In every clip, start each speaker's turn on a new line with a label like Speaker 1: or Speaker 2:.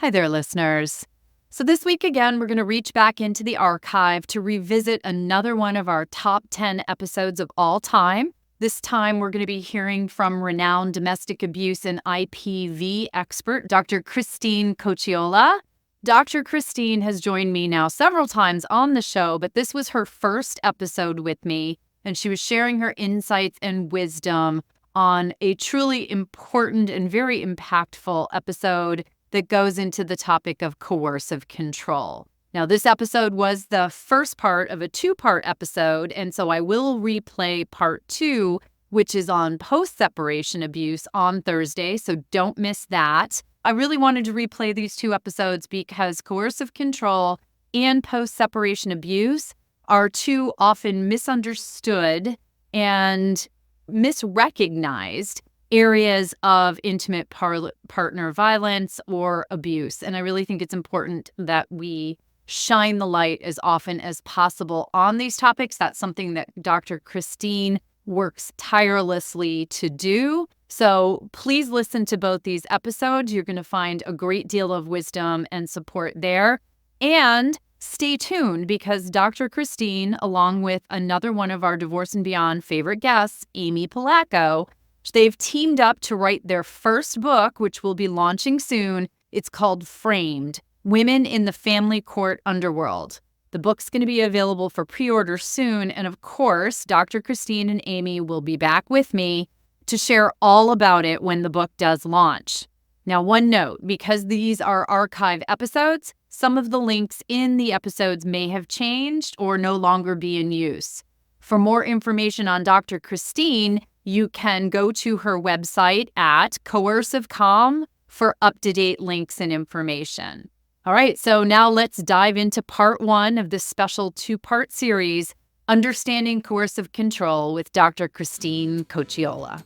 Speaker 1: Hi there, listeners. So this week again, we're going to reach back into the archive to revisit another one of our top 10 episodes of all time. This time, we're going to be hearing from renowned domestic abuse and IPV expert, Dr. Christine Cocchiola. Dr. Christine has joined me now several times on the show, but this was her first episode with me, and she was sharing her insights and wisdom on a truly important and very impactful episode that goes into the topic of coercive control. Now, this episode was the first part of a two-part episode, and so I will replay part 2, which is on post-separation abuse on Thursday, so don't miss that. I really wanted to replay these two episodes because coercive control and post-separation abuse are two often misunderstood and misrecognized areas of intimate partner violence or abuse. And I really think it's important that we shine the light as often as possible on these topics. That's something that Dr. Christine works tirelessly to do. So please listen to both these episodes. You're going to find a great deal of wisdom and support there. And stay tuned because Dr. Christine, along with another one of our Divorce and Beyond favorite guests, Amy Polacco, they've teamed up to write their first book, which will be launching soon. It's called Framed: Women in the Family Court Underworld. The book's going to be available for pre-order soon. And of course, Dr. Christine and Amy will be back with me to share all about it when the book does launch. Now, one note, because these are archive episodes, some of the links in the episodes may have changed or no longer be in use. For more information on Dr. Christine, you can go to her website at Coercive.com for up-to-date links and information. All right, so now let's dive into part 1 of this special 2-part series, Understanding Coercive Control with Dr. Christine Cocchiola.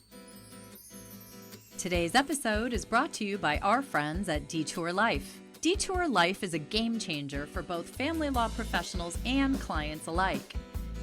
Speaker 1: Today's episode is brought to you by our friends at dtour.life. dtour.life is a game changer for both family law professionals and clients alike.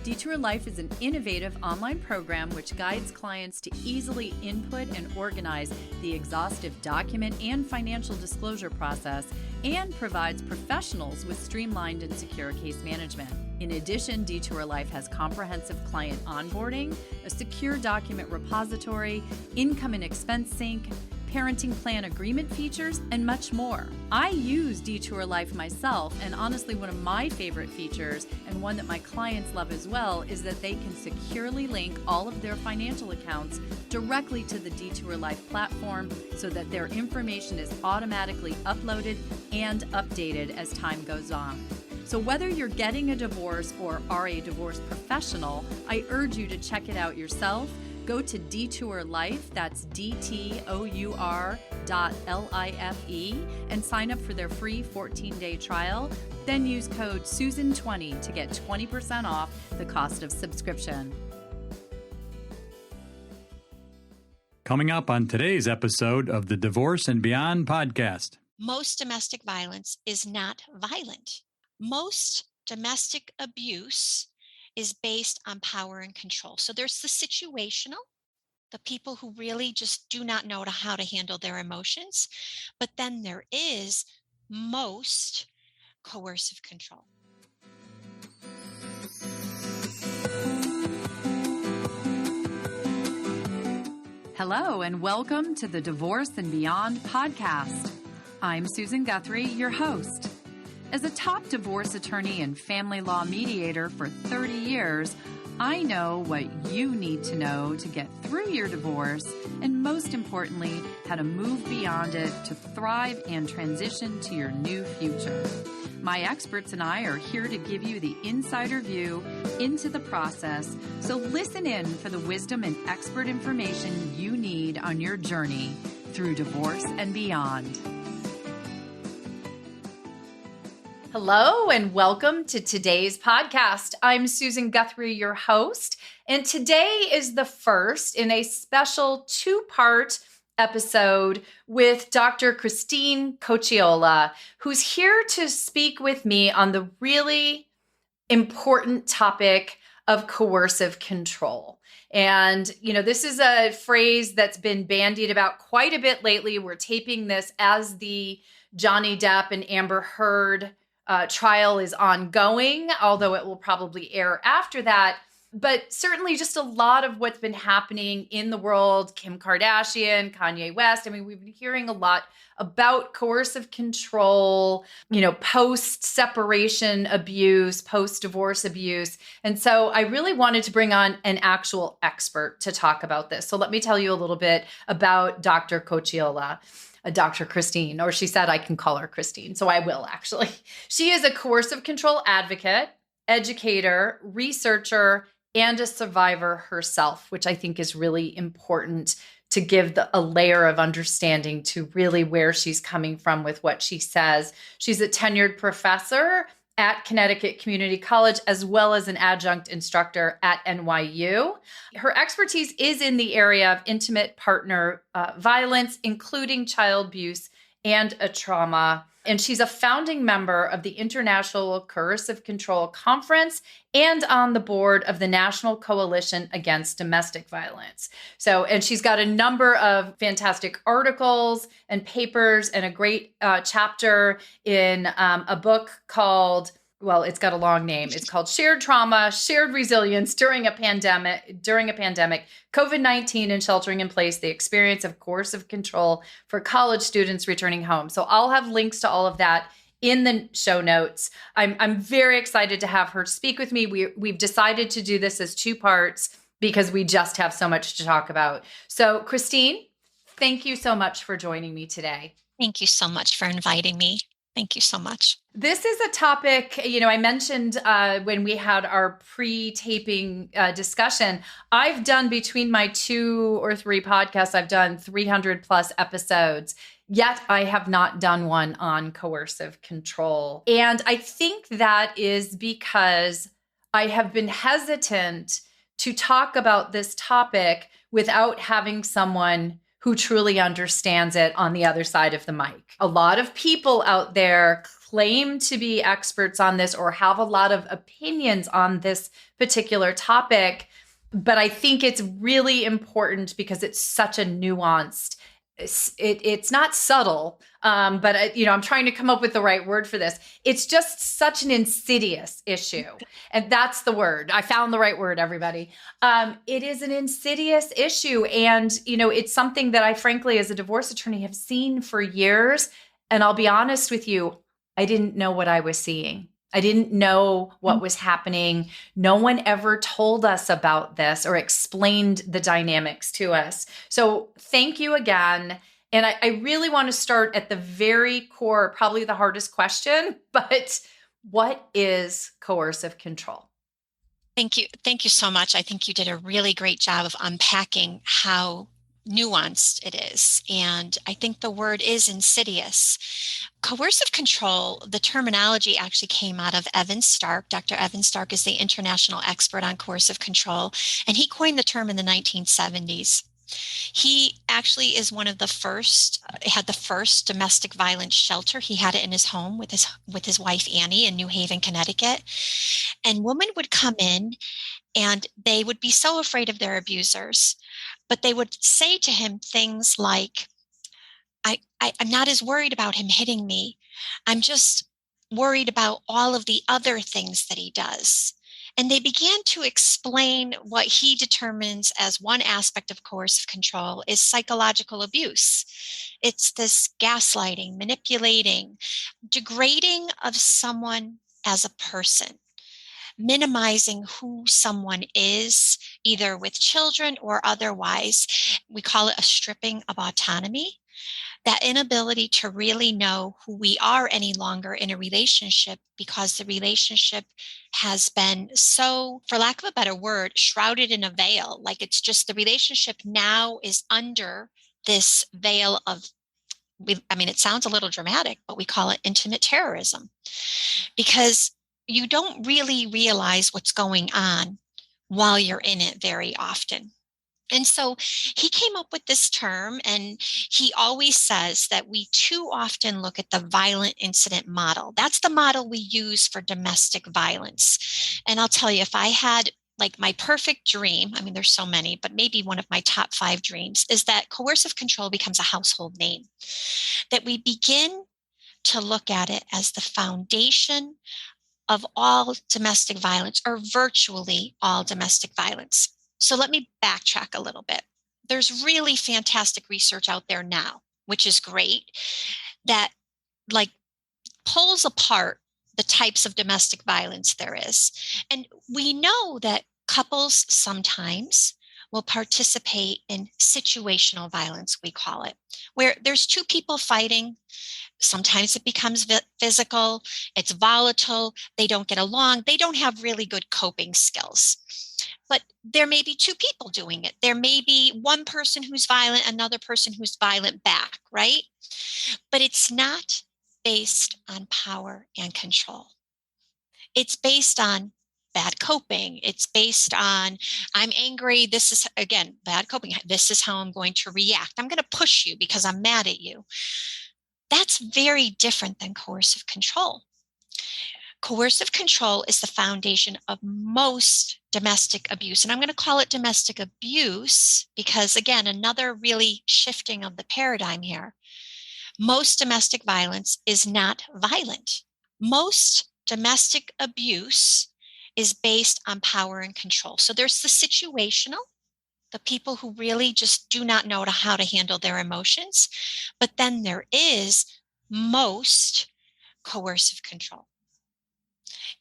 Speaker 1: dtour.life is an innovative online program which guides clients to easily input and organize the exhaustive document and financial disclosure process and provides professionals with streamlined and secure case management. In addition, dtour.life has comprehensive client onboarding, a secure document repository, income and expense sync, parenting plan agreement features, and much more. I use dtour.life myself, and honestly, one of my favorite features, and one that my clients love as well, is that they can securely link all of their financial accounts directly to the dtour.life platform so that their information is automatically uploaded and updated as time goes on. So whether you're getting a divorce or are a divorce professional, I urge you to check it out yourself. Go to dtour.life, that's dtour.life, and sign up for their free 14-day trial. Then use code SUSAN20 to get 20% off the cost of subscription.
Speaker 2: Coming up on today's episode of the Divorce and Beyond podcast.
Speaker 3: Most domestic violence is not violent. Most domestic abuse is based on power and control. So there's the situational, the people who really just do not know how to handle their emotions. But then there is most coercive control.
Speaker 1: Hello, and welcome to the Divorce and Beyond podcast. I'm Susan Guthrie, your host. As a top divorce attorney and family law mediator for 30 years, I know what you need to know to get through your divorce, and most importantly, how to move beyond it to thrive and transition to your new future. My experts and I are here to give you the insider view into the process, so listen in for the wisdom and expert information you need on your journey through divorce and beyond. Hello and welcome to today's podcast. I'm Susan Guthrie, your host, and today is the first in a special 2-part episode with Dr. Christine Cocchiola, who's here to speak with me on the really important topic of coercive control. And, this is a phrase that's been bandied about quite a bit lately. We're taping this as the Johnny Depp and Amber Heard trial is ongoing, although it will probably air after that. But certainly just a lot of what's been happening in the world, Kim Kardashian, Kanye West. I mean, we've been hearing a lot about coercive control, post-separation abuse, post-divorce abuse. And so I really wanted to bring on an actual expert to talk about this. So let me tell you a little bit about Dr. Cocchiola. Dr. Christine, or she said I can call her Christine, so I will actually. She is a coercive control advocate, educator, researcher, and a survivor herself, which I think is really important to give a layer of understanding to really where she's coming from with what she says. She's a tenured professor at Connecticut Community College, as well as an adjunct instructor at NYU. Her expertise is in the area of intimate partner violence, including child abuse and a trauma. And she's a founding member of the International Coercive Control Conference and on the board of the National Coalition Against Domestic Violence. And she's got a number of fantastic articles and papers and a great chapter in a book called, well, it's got a long name. It's called Shared Trauma, Shared Resilience During a Pandemic, COVID-19 and Sheltering in Place, the Experience of Coercive Control for College Students Returning Home. So I'll have links to all of that in the show notes. I'm very excited to have her speak with me. We've decided to do this as 2 parts because we just have so much to talk about. So Christine, thank you so much for joining me today.
Speaker 3: Thank you so much for inviting me. Thank you so much.
Speaker 1: This is a topic, I mentioned when we had our pre-taping discussion, I've done between my 2 or 3 podcasts, I've done 300 plus episodes, yet I have not done one on coercive control. And I think that is because I have been hesitant to talk about this topic without having someone who truly understands it on the other side of the mic. A lot of people out there claim to be experts on this or have a lot of opinions on this particular topic, but I think it's really important because it's such a nuanced, it's not subtle, but I'm trying to come up with the right word for this. It's just such an insidious issue. And that's the word. I found the right word, everybody. It is an insidious issue. And, it's something that I frankly, as a divorce attorney, have seen for years. And I'll be honest with you, I didn't know what I was seeing. I didn't know what was happening. No one ever told us about this or explained the dynamics to us. So thank you again. And I really want to start at the very core, probably the hardest question, but what is coercive control?
Speaker 3: Thank you. Thank you so much. I think you did a really great job of unpacking how nuanced it is. And I think the word is insidious. Coercive control, the terminology actually came out of Evan Stark. Dr. Evan Stark is the international expert on coercive control, and he coined the term in the 1970s. He actually is one of the first, had the first domestic violence shelter. He had it in his home with his wife, Annie, in New Haven, Connecticut. And women would come in and they would be so afraid of their abusers, but they would say to him things like, I'm not as worried about him hitting me. I'm just worried about all of the other things that he does. And they began to explain what he determines as one aspect of coercive control is psychological abuse. It's this gaslighting, manipulating, degrading of someone as a person, minimizing who someone is, either with children or otherwise. We call it a stripping of autonomy. That inability to really know who we are any longer in a relationship because the relationship has been so, for lack of a better word, shrouded in a veil. Like it's just the relationship now is under this veil of, it sounds a little dramatic, but we call it intimate terrorism because you don't really realize what's going on while you're in it very often. And so he came up with this term, and he always says that we too often look at the violent incident model. That's the model we use for domestic violence. And I'll tell you, if I had like my perfect dream, I mean, there's so many, but maybe one of my top 5 dreams is that coercive control becomes a household name, that we begin to look at it as the foundation of all domestic violence, or virtually all domestic violence. So let me backtrack a little bit. There's really fantastic research out there now, which is great, that like pulls apart the types of domestic violence there is. And we know that couples sometimes will participate in situational violence, we call it, where there's 2 people fighting. Sometimes it becomes physical, it's volatile, they don't get along, they don't have really good coping skills. But there may be 2 people doing it. There may be one person who's violent, another person who's violent back, right? But it's not based on power and control. It's based on bad coping. It's based on, I'm angry. This is, again, bad coping. This is how I'm going to react. I'm going to push you because I'm mad at you. That's very different than coercive control. Coercive control is the foundation of most domestic abuse. And I'm going to call it domestic abuse because, again, another really shifting of the paradigm here. Most domestic violence is not violent. Most domestic abuse is based on power and control. So there's the situational, the people who really just do not know how to handle their emotions. But then there is most coercive control.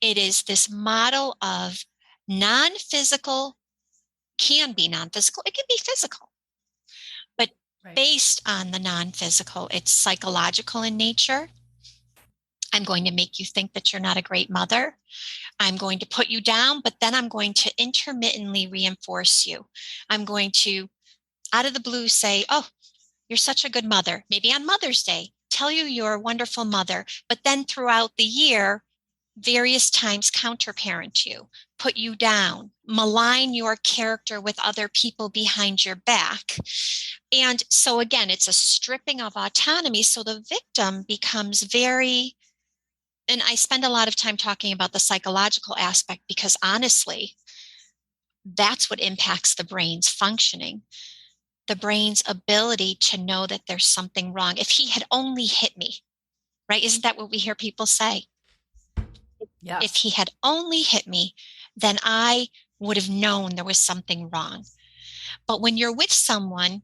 Speaker 3: It is this model of non-physical, can be non-physical, it can be physical, but based on the non-physical, it's psychological in nature. I'm going to make you think that you're not a great mother. I'm going to put you down, but then I'm going to intermittently reinforce you. I'm going to, out of the blue, say, oh, you're such a good mother. Maybe on Mother's Day, tell you you're a wonderful mother, but then throughout the year, various times counterparent you, put you down, malign your character with other people behind your back. And so again, it's a stripping of autonomy. So the victim becomes very, and I spend a lot of time talking about the psychological aspect because honestly, that's what impacts the brain's functioning, the brain's ability to know that there's something wrong. If he had only hit me, right? Isn't that what we hear people say?
Speaker 1: Yes.
Speaker 3: If he had only hit me, then I would have known there was something wrong. But when you're with someone,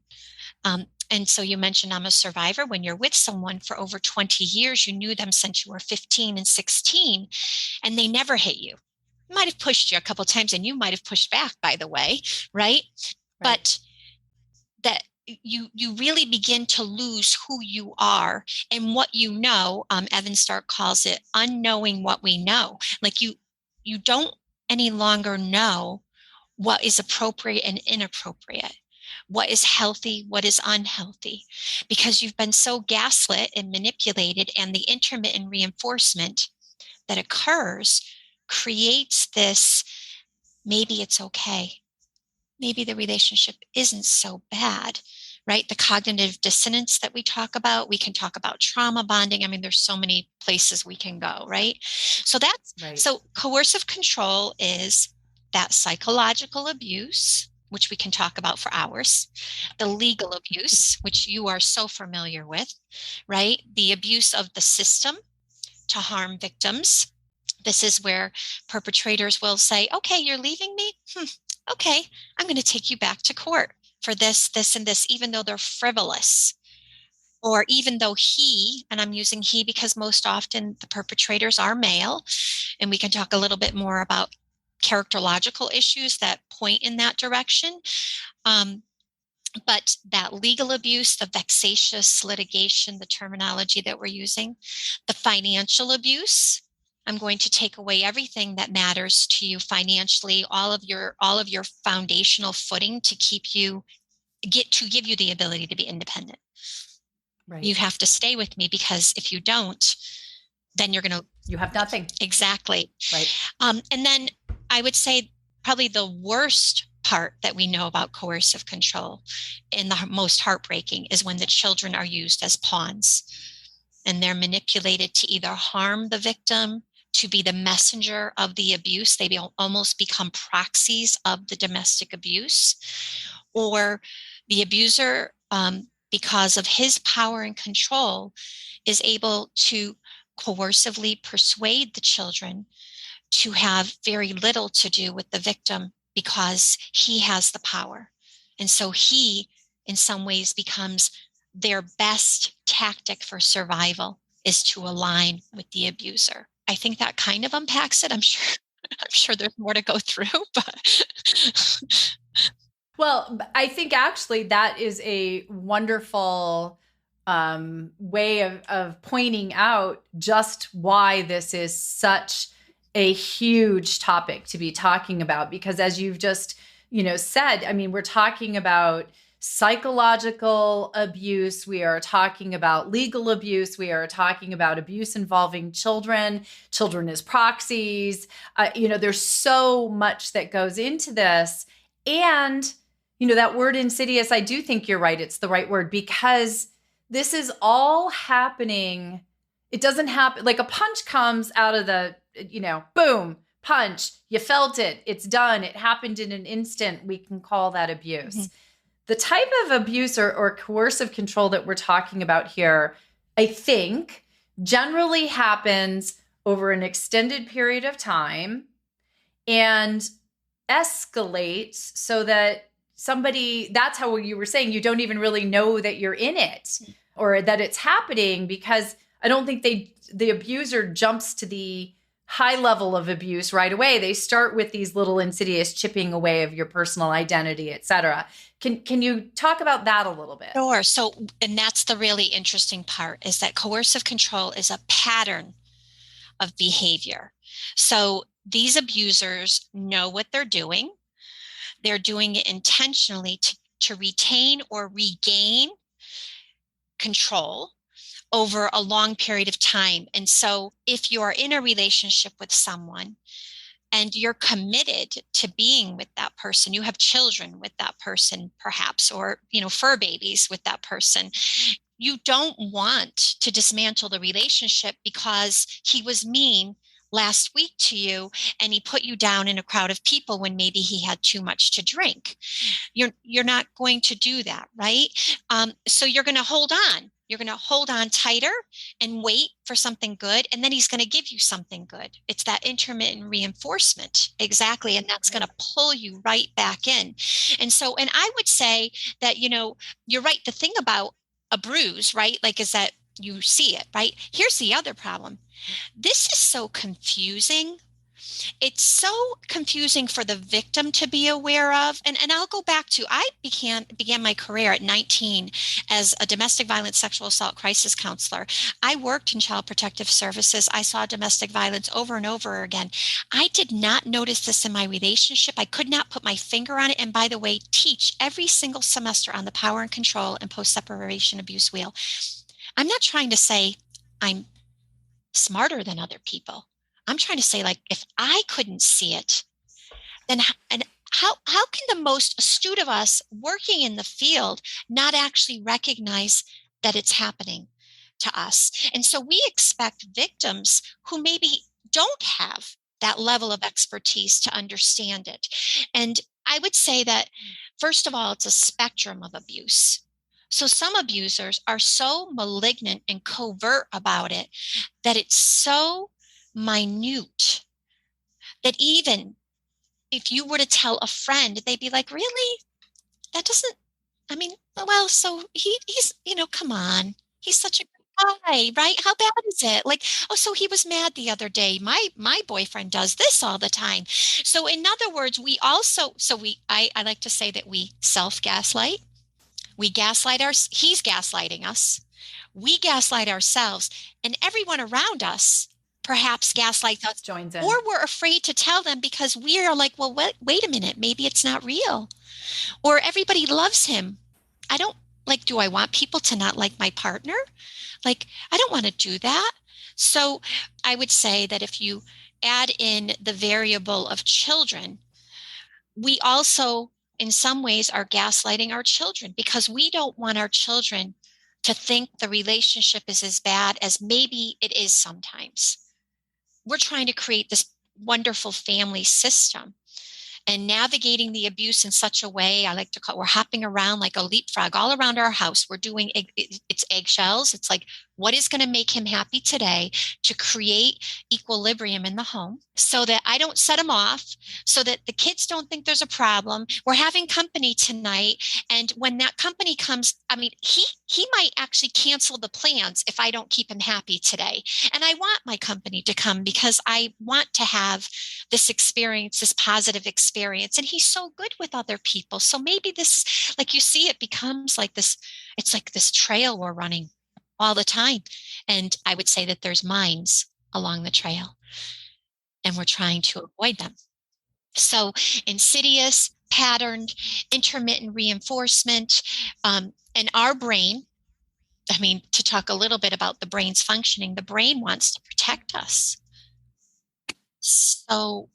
Speaker 3: and so you mentioned I'm a survivor, when you're with someone for over 20 years, you knew them since you were 15 and 16, and they never hit you. Might have pushed you a couple of times, and you might have pushed back, by the way, right? But that you really begin to lose who you are and what you know. Evan Stark calls it unknowing what we know. Like you don't any longer know what is appropriate and inappropriate, what is healthy, what is unhealthy, because you've been so gaslit and manipulated, and the intermittent reinforcement that occurs creates this, maybe it's okay. Maybe the relationship isn't so bad, right? The cognitive dissonance that we talk about, we can talk about trauma bonding. I mean, there's so many places we can go, right? So that's, so coercive control is that psychological abuse, which we can talk about for hours, the legal abuse, which you are so familiar with, right? The abuse of the system to harm victims. This is where perpetrators will say, okay, you're leaving me? Okay, I'm going to take you back to court for this, this, and this, even though they're frivolous. Or even though he, and I'm using he because most often the perpetrators are male, and we can talk a little bit more about characterological issues that point in that direction. But that legal abuse, the vexatious litigation, the terminology that we're using, the financial abuse, I'm going to take away everything that matters to you financially, all of your foundational footing to keep you, give you the ability to be independent. Right. You have to stay with me, because if you don't, then you have nothing. Exactly. Right. And then I would say probably the worst part that we know about coercive control, and the most heartbreaking, is when the children are used as pawns, and they're manipulated to either harm the victim, to be the messenger of the abuse. They almost become proxies of the domestic abuse. Or the abuser, because of his power and control, is able to coercively persuade the children to have very little to do with the victim because he has the power. And so he, in some ways, becomes their best tactic for survival is to align with the abuser. I think that kind of unpacks it. I'm sure there's more to go through, but
Speaker 1: Well, I think actually that is a wonderful way of pointing out just why this is such a huge topic to be talking about. Because as you've just, said, I mean, we're talking about psychological abuse. We are talking about legal abuse. We are talking about abuse involving children as proxies. There's so much that goes into this. And that word insidious, I do think you're right. It's the right word, because this is all happening. It doesn't happen like a punch comes out of the, boom, punch. You felt it. It's done. It happened in an instant. We can call that abuse. Mm-hmm. The type of abuse or coercive control that we're talking about here, I think, generally happens over an extended period of time and escalates so that that's how you were saying, you don't even really know that you're in it or that it's happening, because I don't think the abuser jumps to the high level of abuse right away. They start with these little insidious chipping away of your personal identity, et cetera. Can you talk about that a little bit?
Speaker 3: Sure. So, and that's the really interesting part, is that coercive control is a pattern of behavior. So these abusers know what they're doing. They're doing it intentionally to retain or regain control over a long period of time. And so if you're in a relationship with someone and you're committed to being with that person, you have children with that person, perhaps, or, fur babies with that person, you don't want to dismantle the relationship because he was mean last week to you and he put you down in a crowd of people when maybe he had too much to drink. You're not going to do that, right? So you're going to hold on. You're going to hold on tighter and wait for something good, and then he's going to give you something good. It's that intermittent reinforcement, exactly, and that's going to pull you right back in. And I would say that, you're right. The thing about a bruise, right, is that you see it, right? Here's the other problem. This is so confusing. It's so confusing for the victim to be aware of. And I'll go back to, I began my career at 19 as a domestic violence sexual assault crisis counselor. I worked in child protective services. I saw domestic violence over and over again. I did not notice this in my relationship. I could not put my finger on it. And by the way, teach every single semester on the power and control and post-separation abuse wheel. I'm not trying to say I'm smarter than other people. I'm trying to say, if I couldn't see it, then how can the most astute of us working in the field not actually recognize that it's happening to us? And so we expect victims who maybe don't have that level of expertise to understand it. And I would say that, first of all, it's a spectrum of abuse. So some abusers are so malignant and covert about it that it's so minute that even if you were to tell a friend, they'd be like, really? That doesn't, well, so he's, come on. He's such a good guy, right? How bad is it? Oh, so he was mad the other day. My boyfriend does this all the time. So in other words, I like to say that we self-gaslight. We gaslight he's gaslighting us. We gaslight ourselves, and everyone around us perhaps gaslights us,
Speaker 1: joins in,
Speaker 3: or we're afraid to tell them because we are like, well, wait a minute, maybe it's not real, or everybody loves him. Do I want people to not like my partner? I don't want to do that. So I would say that if you add in the variable of children, we also in some ways are gaslighting our children because we don't want our children to think the relationship is as bad as maybe it is sometimes. we're trying to create this wonderful family system. And navigating the abuse in such a way, I like to call, we're hopping around like a leapfrog all around our house. We're doing, it's eggshells. It's like, what is going to make him happy today to create equilibrium in the home so that I don't set him off, so that the kids don't think there's a problem. We're having company tonight. And when that company comes, I mean, he might actually cancel the plans if I don't keep him happy today. And I want my company to come because I want to have this experience, this positive experience. And he's so good with other people. So maybe this, like you see, it becomes like this, it's like this trail we're running all the time. And I would say that there's mines along the trail and we're trying to avoid them. So insidious, patterned, intermittent reinforcement, and our brain, I mean, to talk a little bit about the brain's functioning, the brain wants to protect us. So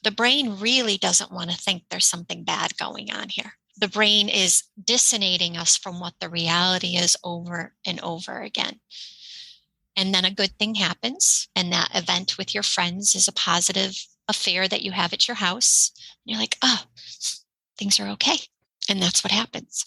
Speaker 3: the brain really doesn't want to think there's something bad going on here. The brain is dissonating us from what the reality is over and over again. And then a good thing happens, and that event with your friends is a positive affair that you have at your house. And you're like, oh, things are okay. And that's what happens.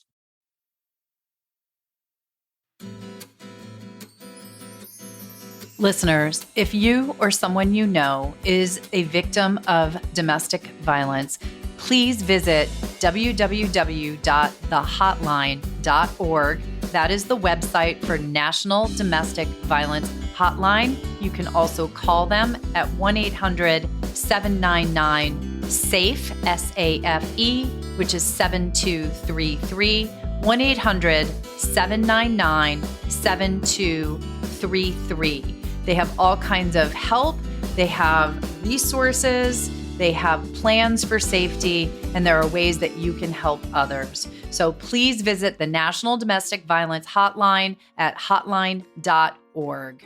Speaker 1: Listeners, if you or someone you know is a victim of domestic violence, please visit www.thehotline.org. That is the website for National Domestic Violence Hotline. You can also call them at 1-800-799-SAFE, S-A-F-E, which is 7233, 1-800-799-7233. They have all kinds of help. They have resources. They have plans for safety, and there are ways that you can help others. So please visit the National Domestic Violence Hotline at hotline.org.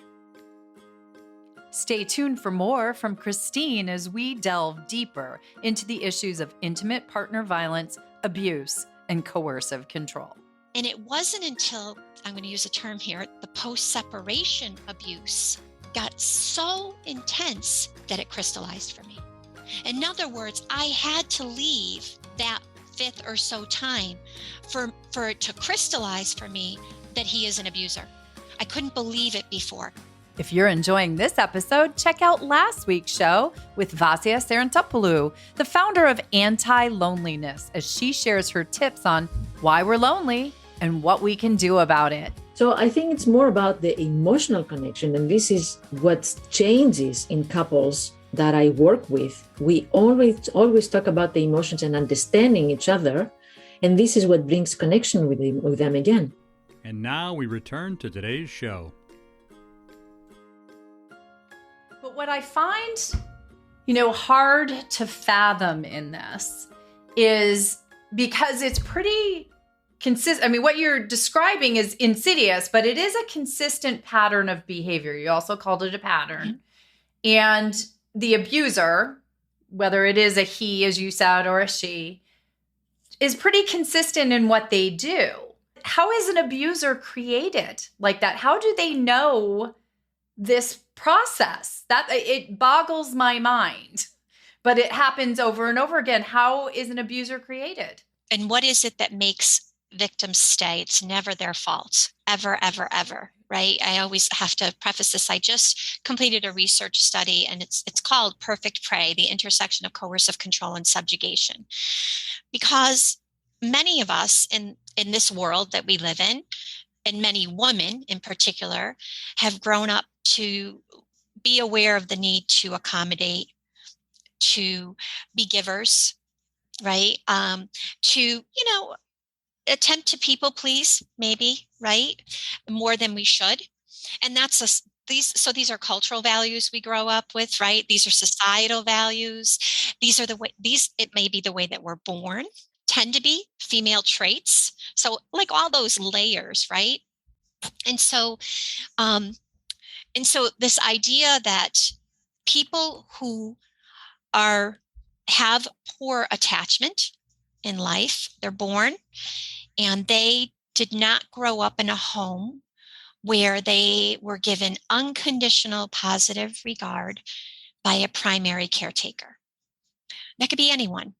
Speaker 1: Stay tuned for more from Christine as we delve deeper into the issues of intimate partner violence, abuse, and coercive control.
Speaker 3: And it wasn't until, I'm going to use a term here, the post-separation abuse got so intense that it crystallized for me. In other words, I had to leave that fifth or so time for it to crystallize for me that he is an abuser. I couldn't believe it before.
Speaker 1: If you're enjoying this episode, check out last week's show with Vasya Sarantopoulou, the founder of Anti-Loneliness, as she shares her tips on why we're lonely and what we can do about it.
Speaker 4: So I think it's more about the emotional connection. And this is what changes in couples that I work with. We always talk about the emotions and understanding each other. And this is what brings connection with them again.
Speaker 2: And now we return to today's show.
Speaker 1: But what I find, hard to fathom in this is because it's pretty consistent. I mean, what you're describing is insidious, but it is a consistent pattern of behavior. You also called it a pattern. Mm-hmm. And the abuser, whether it is a he, as you said, or a she, is pretty consistent in what they do. How is an abuser created like that? How do they know this process? That it boggles my mind, but it happens over and over again. How is an abuser created?
Speaker 3: And what is it that makes victims stay? It's never their fault, ever, ever, ever, right? I always have to preface this. I just completed a research study, and it's called Perfect Prey, the intersection of coercive control and subjugation. Because many of us in this world that we live in, and many women in particular, have grown up to be aware of the need to accommodate, to be givers, right? To, attempt to people please, maybe, right? More than we should. And these are cultural values we grow up with, right? These are societal values. It may be the way that we're born, tend to be female traits. So like all those layers, right? And so this idea that people who have poor attachment in life, they're born, and they did not grow up in a home where they were given unconditional positive regard by a primary caretaker. That could be anyone,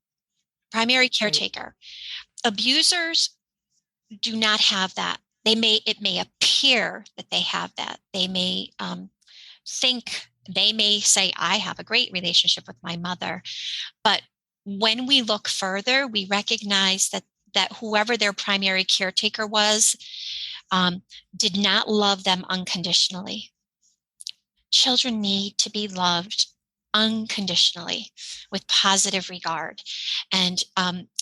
Speaker 3: primary caretaker. Abusers do not have that. It may appear that they have that. They may they may say, I have a great relationship with my mother. But when we look further, we recognize that whoever their primary caretaker was did not love them unconditionally. Children need to be loved unconditionally with positive regard. And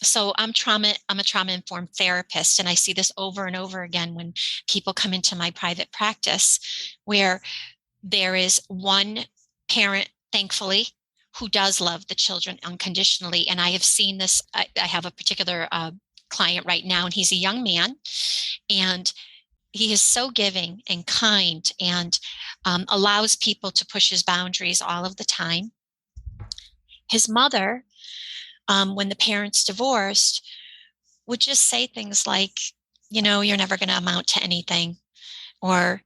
Speaker 3: so I'm a trauma-informed therapist, and I see this over and over again when people come into my private practice, where there is one parent, thankfully, who does love the children unconditionally. And I have seen this. I have a particular client right now, and he's a young man, and he is so giving and kind and allows people to push his boundaries all of the time. His mother, when the parents divorced, would just say things like, you're never going to amount to anything, or,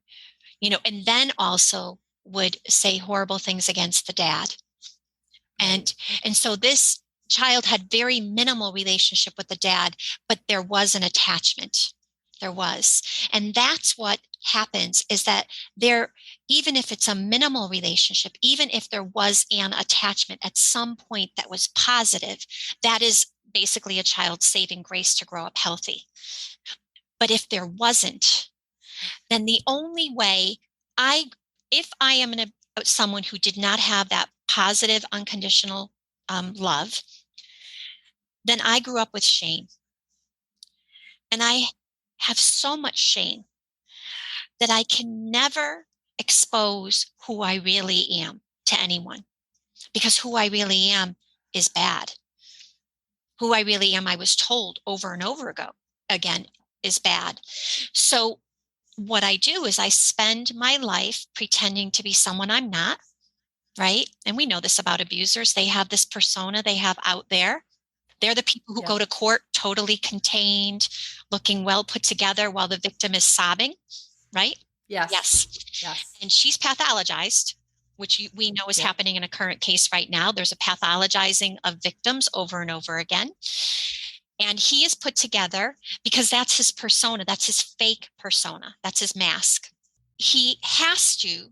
Speaker 3: and then also would say horrible things against the dad. And so this child had very minimal relationship with the dad, but there was an attachment. There was. And that's what happens, is that even if it's a minimal relationship, even if there was an attachment at some point that was positive, that is basically a child's saving grace to grow up healthy. But if there wasn't, then the only way if I am someone who did not have that positive, unconditional love, then I grew up with shame. And I have so much shame that I can never expose who I really am to anyone, because who I really am is bad. Who I really am, I was told over and over again, is bad. So what I do is I spend my life pretending to be someone I'm not, right? And we know this about abusers. They have this persona they have out there. They're the people who go to court totally contained, looking well put together while the victim is sobbing, right? Yes. And she's pathologized, which we know is happening in a current case right now. There's a pathologizing of victims over and over again. And he is put together because that's his persona. That's his fake persona. That's his mask. He has to,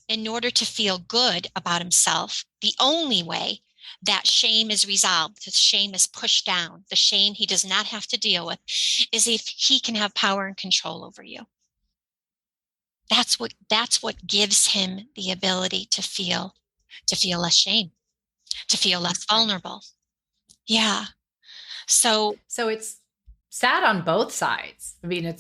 Speaker 3: in order to feel good about himself, the only way that shame is resolved, the shame is pushed down, the shame he does not have to deal with, is if he can have power and control over you. That's what gives him the ability to feel less shame, to feel less vulnerable. Yeah. So
Speaker 1: it's sad on both sides. I mean,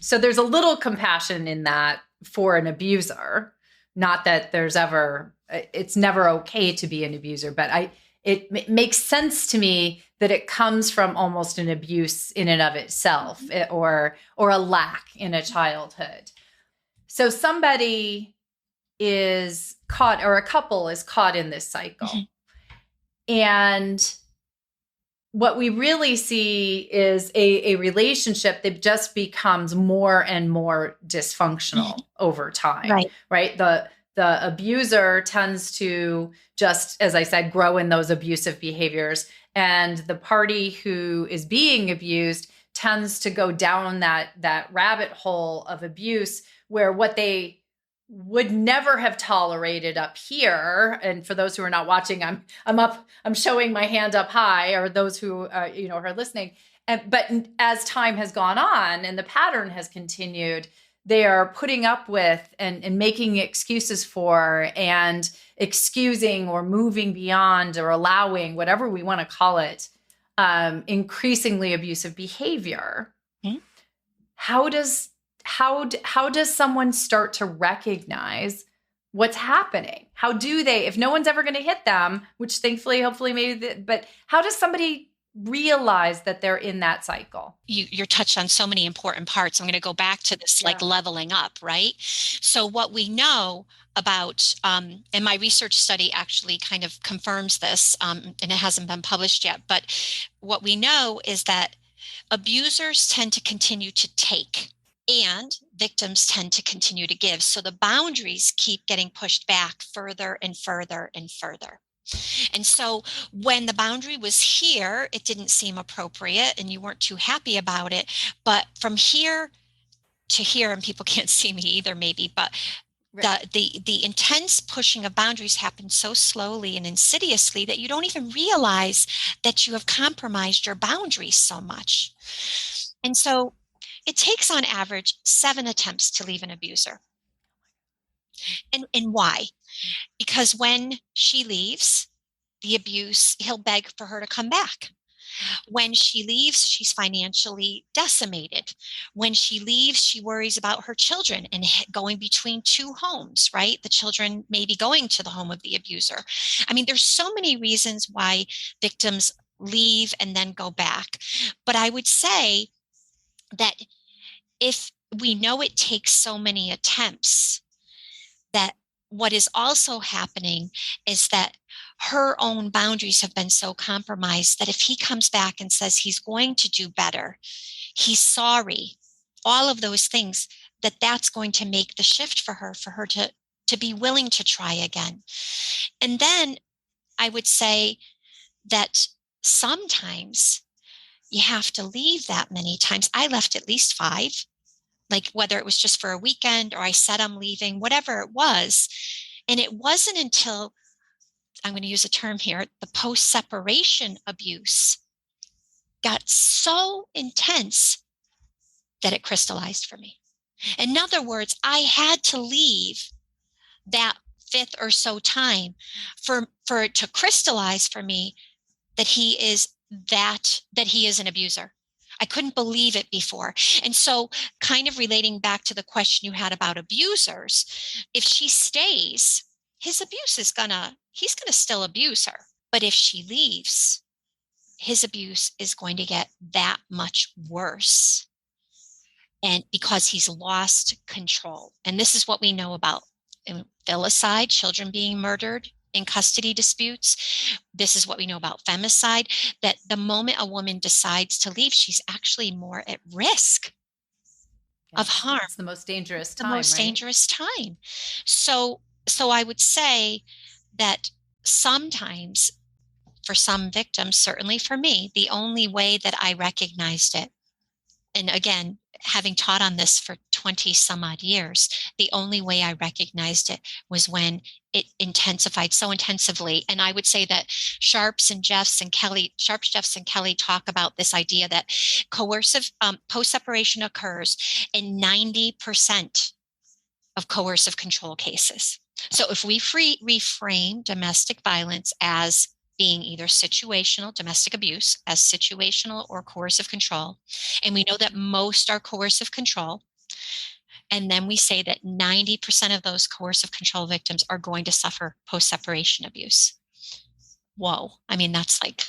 Speaker 1: so there's a little compassion in that for an abuser. Not that it's never okay to be an abuser, but it makes sense to me that it comes from almost an abuse in and of itself, or a lack in a childhood. So somebody is caught, or a couple is caught in this cycle. Mm-hmm. And what we really see is a relationship that just becomes more and more dysfunctional over time, right? The abuser tends to just, as I said, grow in those abusive behaviors. And the party who is being abused tends to go down that rabbit hole of abuse, where what they would never have tolerated up here. And for those who are not watching, I'm showing my hand up high, or those who are listening. But as time has gone on and the pattern has continued, they are putting up with and making excuses for, and excusing or moving beyond or allowing, whatever we want to call it, increasingly abusive behavior. Mm-hmm. How does someone start to recognize what's happening? How do they, if no one's ever going to hit them, which thankfully, hopefully, maybe, but how does somebody realize that they're in that cycle?
Speaker 3: You're touched on so many important parts. I'm going to go back to this, like leveling up, right? So what we know about, and my research study actually kind of confirms this, and it hasn't been published yet, but what we know is that abusers tend to continue to take. And victims tend to continue to give. So the boundaries keep getting pushed back further and further and further. And so when the boundary was here, it didn't seem appropriate and you weren't too happy about it. But from here to here, and people can't see me either, maybe, but the intense pushing of boundaries happens so slowly and insidiously that you don't even realize that you have compromised your boundaries so much. And so it takes on average 7 attempts to leave an abuser. And why? Because when she leaves the abuse, he'll beg for her to come back. When she leaves, she's financially decimated. When she leaves, she worries about her children and going between 2 homes, right? The children may be going to the home of the abuser. I mean, there's so many reasons why victims leave and then go back. But I would say that if we know it takes so many attempts, that what is also happening is that her own boundaries have been so compromised that if he comes back and says he's going to do better, he's sorry, all of those things, that's going to make the shift for her to be willing to try again. And then I would say that sometimes you have to leave that many times. I left at least 5, like whether it was just for a weekend or I said I'm leaving, whatever it was. And it wasn't until, I'm going to use a term here, the post-separation abuse got so intense that it crystallized for me. In other words, I had to leave that 5th or so time for it to crystallize for me that he is an abuser. I couldn't believe it before. And so kind of relating back to the question you had about abusers, if she stays, his abuse he's gonna still abuse her. But if she leaves, his abuse is going to get that much worse. And because he's lost control. And this is what we know about filicide, children being murdered in custody disputes. This is what we know about femicide, that the moment a woman decides to leave, she's actually more at risk of harm.
Speaker 1: It's the most dangerous time.
Speaker 3: The most dangerous time. So I would say that sometimes for some victims, certainly for me, the only way that I recognized it, and again, having taught on this for 20 some odd years, the only way I recognized it was when it intensified so intensively. And I would say that Sharps, Jeffs, and Kelly talk about this idea that coercive post-separation occurs in 90% of coercive control cases. So if we reframe domestic violence as being either situational, domestic abuse, as situational or coercive control. And we know that most are coercive control. And then we say that 90% of those coercive control victims are going to suffer post-separation abuse. Whoa. I mean, that's like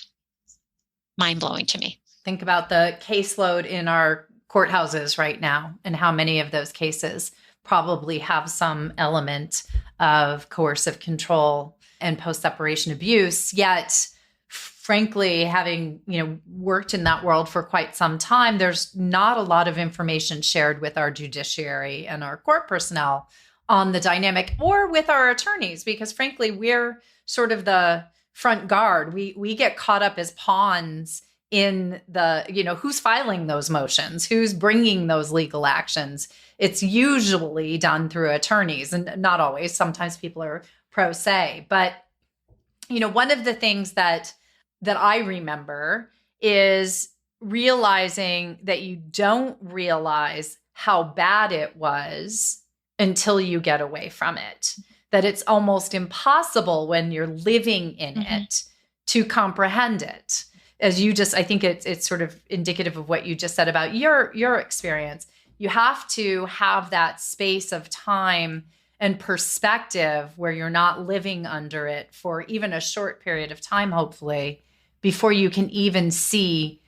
Speaker 3: mind-blowing to me.
Speaker 1: Think about the caseload in our courthouses right now and how many of those cases probably have some element of coercive control and post-separation abuse. Yet, frankly, having worked in that world for quite some time, there's not a lot of information shared with our judiciary and our court personnel on the dynamic, or with our attorneys, because frankly, we're sort of the front guard. We get caught up as pawns in the, who's filing those motions, who's bringing those legal actions. It's usually done through attorneys, and not always. Sometimes people are pro se. But, one of the things that I remember is realizing that you don't realize how bad it was until you get away from it. That it's almost impossible when you're living in it to comprehend it. As you I think it's sort of indicative of what you just said about your experience. You have to have that space of time and perspective where you're not living under it for even a short period of time, hopefully, before you can even see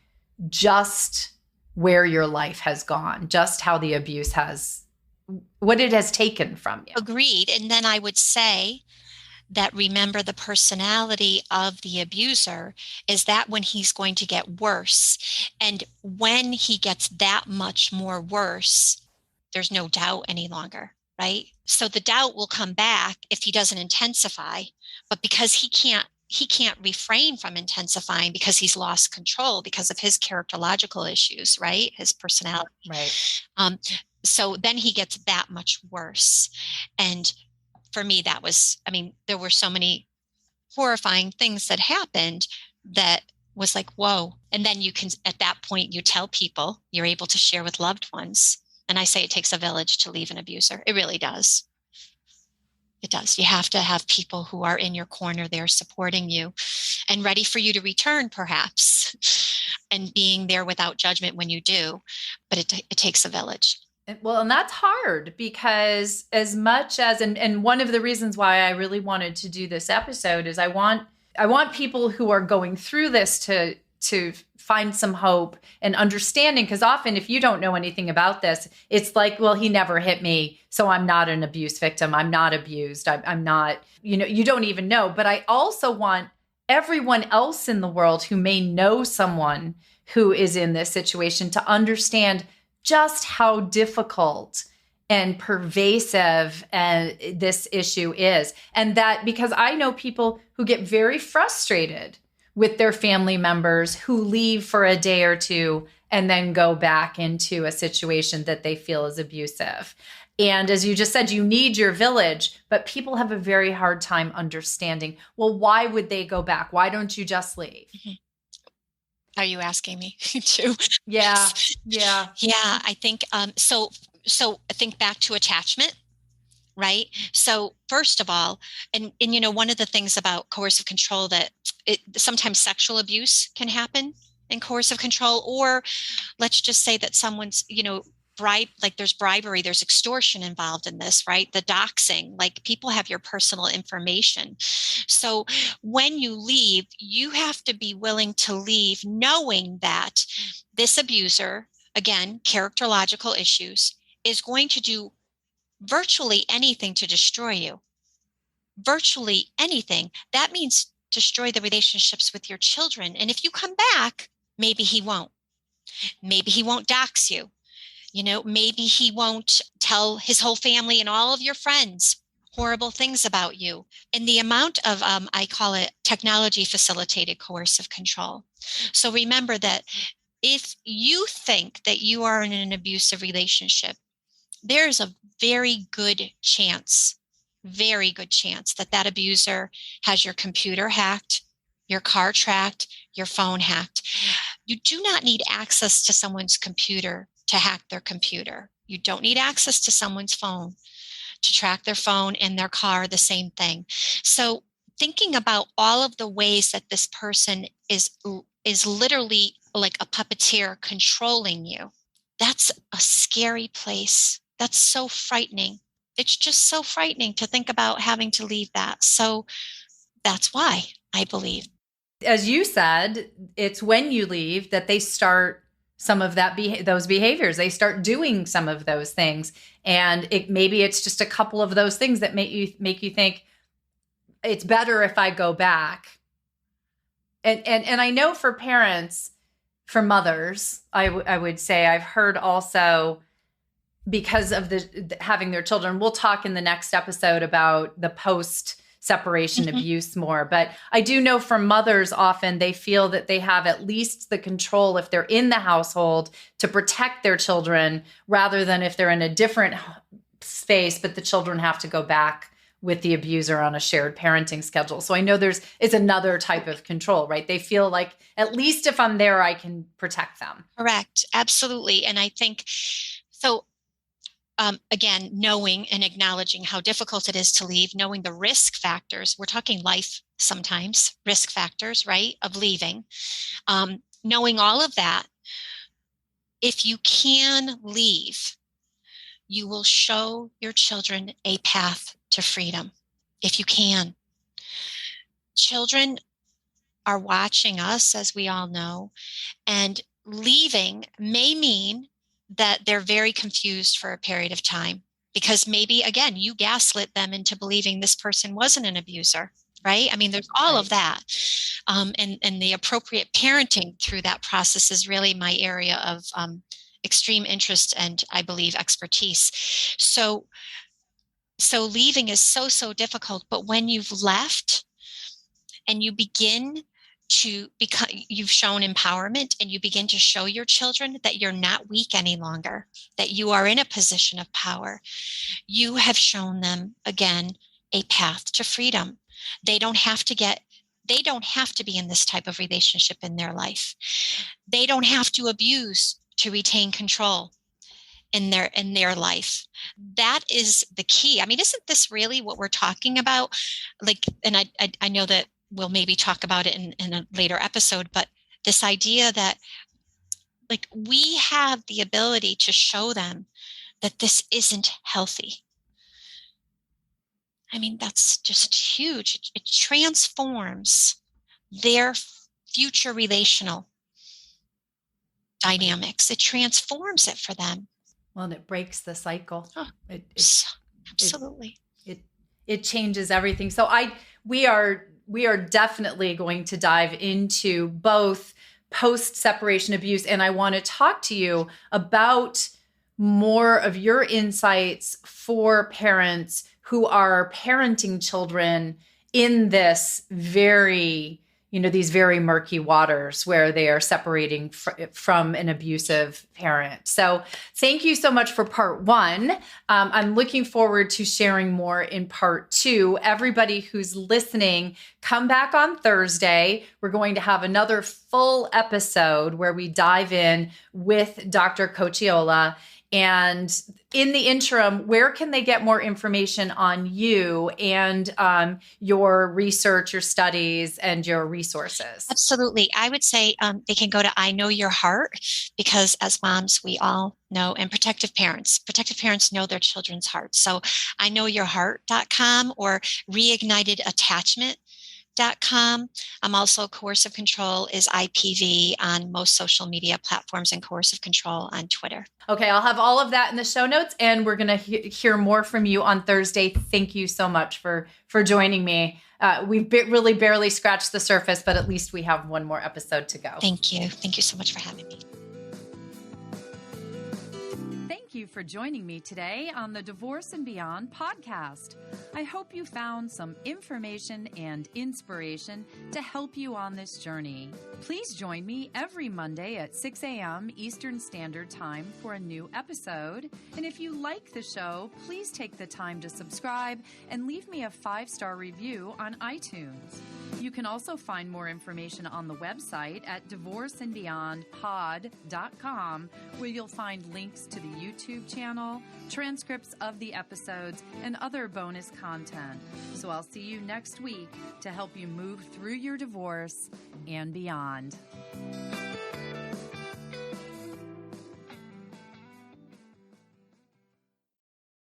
Speaker 1: just where your life has gone, just how the abuse what it has taken from you.
Speaker 3: Agreed. And then I would say that remember the personality of the abuser is that when he's going to get worse. And when he gets that much more worse, there's no doubt any longer, right? So the doubt will come back if he doesn't intensify, but because he can't refrain from intensifying because he's lost control because of his characterological issues, right? His personality.
Speaker 1: Right.
Speaker 3: So then he gets that much worse. And for me, that was, I mean, there were so many horrifying things that happened that was like, whoa. And then you can, at that point, you tell people, you're able to share with loved ones. And I say it takes a village to leave an abuser. It really does. It does. You have to have people who are in your corner there supporting you and ready for you to return, perhaps, and being there without judgment when you do. But it takes a village.
Speaker 1: Well, and that's hard because as much as, and one of the reasons why I really wanted to do this episode is I want people who are going through this to find some hope and understanding. Because often if you don't know anything about this, it's like, well, he never hit me, so I'm not an abuse victim. I'm not abused. I'm not, you don't even know. But I also want everyone else in the world who may know someone who is in this situation to understand just how difficult and pervasive this issue is. And that because I know people who get very frustrated with their family members who leave for a day or two and then go back into a situation that they feel is abusive. And as you just said, you need your village, but people have a very hard time understanding, well, why would they go back? Why don't you just leave?
Speaker 3: Mm-hmm. Are you asking me too?
Speaker 1: Yeah.
Speaker 3: I think, so think back to attachment, right? So first of all, and one of the things about coercive control that sometimes sexual abuse can happen in coercive control, or let's just say that someone's, like there's bribery, there's extortion involved in this, right? The doxing, like people have your personal information. So when you leave, you have to be willing to leave knowing that this abuser, again, characterological issues, is going to do virtually anything to destroy you. Virtually anything. That means destroy the relationships with your children. And if you come back, maybe he won't. Maybe he won't dox you. Maybe he won't tell his whole family and all of your friends horrible things about you. And the amount of, I call it technology facilitated coercive control. So remember that if you think that you are in an abusive relationship, there's a very good chance that abuser has your computer hacked, your car tracked, your phone hacked. You do not need access to someone's computer to hack their computer. You don't need access to someone's phone to track their phone, and their car, the same thing. So thinking about all of the ways that this person is literally like a puppeteer controlling you, that's a scary place. That's so frightening. It's just so frightening to think about having to leave that. So that's why I believe.
Speaker 1: As you said, it's when you leave that they start some of those behaviors. They start doing some of those things. And maybe it's just a couple of those things that make you think it's better if I go back. And I know for parents, for mothers, I would say I've heard also, because of having their children, we'll talk in the next episode about the post-separation abuse more. But I do know for mothers, often they feel that they have at least the control if they're in the household to protect their children, rather than if they're in a different space, but the children have to go back with the abuser on a shared parenting schedule. So I know it's another type of control, right? They feel like at least if I'm there, I can protect them.
Speaker 3: Correct. Absolutely. And I think so. Again, knowing and acknowledging how difficult it is to leave, knowing the risk factors, we're talking life sometimes, risk factors, right, of leaving. Knowing all of that, if you can leave, you will show your children a path to freedom, if you can. Children are watching us, as we all know, and leaving may mean that they're very confused for a period of time, because maybe, again, you gaslit them into believing this person wasn't an abuser, right? I mean, there's all of that. And the appropriate parenting through that process is really my area of extreme interest and, I believe, expertise. So leaving is so difficult. But when you've left and you begin to become, you've shown empowerment, and you begin to show your children that you're not weak any longer, that you are in a position of power, you have shown them, again, a path to freedom. They don't have to be in this type of relationship in their life. They don't have to abuse to retain control in their life. That is the key. I mean, isn't this really what we're talking about? Like, and I know that we'll maybe talk about it in a later episode, but this idea that, like, we have the ability to show them that this isn't healthy. I mean, that's just huge. It transforms their future relational dynamics. It transforms it for them.
Speaker 1: Well, and it breaks the cycle.
Speaker 3: Oh, absolutely.
Speaker 1: It changes everything. So we are definitely going to dive into both post-separation abuse, and I want to talk to you about more of your insights for parents who are parenting children in this very, these very murky waters where they are separating from an abusive parent. So thank you so much for part one. I'm looking forward to sharing more in part two. Everybody who's listening, come back on Thursday. We're going to have another full episode where we dive in with Dr. Cocchiola. And in the interim, where can they get more information on you and your research, your studies, and your resources?
Speaker 3: Absolutely. I would say they can go to I Know Your Heart, because as moms, we all know, and protective parents know their children's hearts. So iknowyourheart.com or reignitedAttachment.com. I'm also Coercive Control is IPV on most social media platforms, and Coercive Control on Twitter.
Speaker 1: Okay, I'll have all of that in the show notes, and we're going to hear more from you on Thursday. Thank you so much for joining me. We've really barely scratched the surface, but at least we have one more episode to go.
Speaker 3: Thank you. Thank you so much for having me.
Speaker 1: Thank you for joining me today on the Divorce and Beyond podcast. I hope you found some information and inspiration to help you on this journey. Please join me every Monday at 6 a.m. Eastern Standard Time for a new episode. And if you like the show, please take the time to subscribe and leave me a 5-star review on iTunes. You can also find more information on the website at divorceandbeyondpod.com, where you'll find links to the YouTube channel, transcripts of the episodes, and other bonus content. So I'll see you next week to help you move through your divorce and beyond.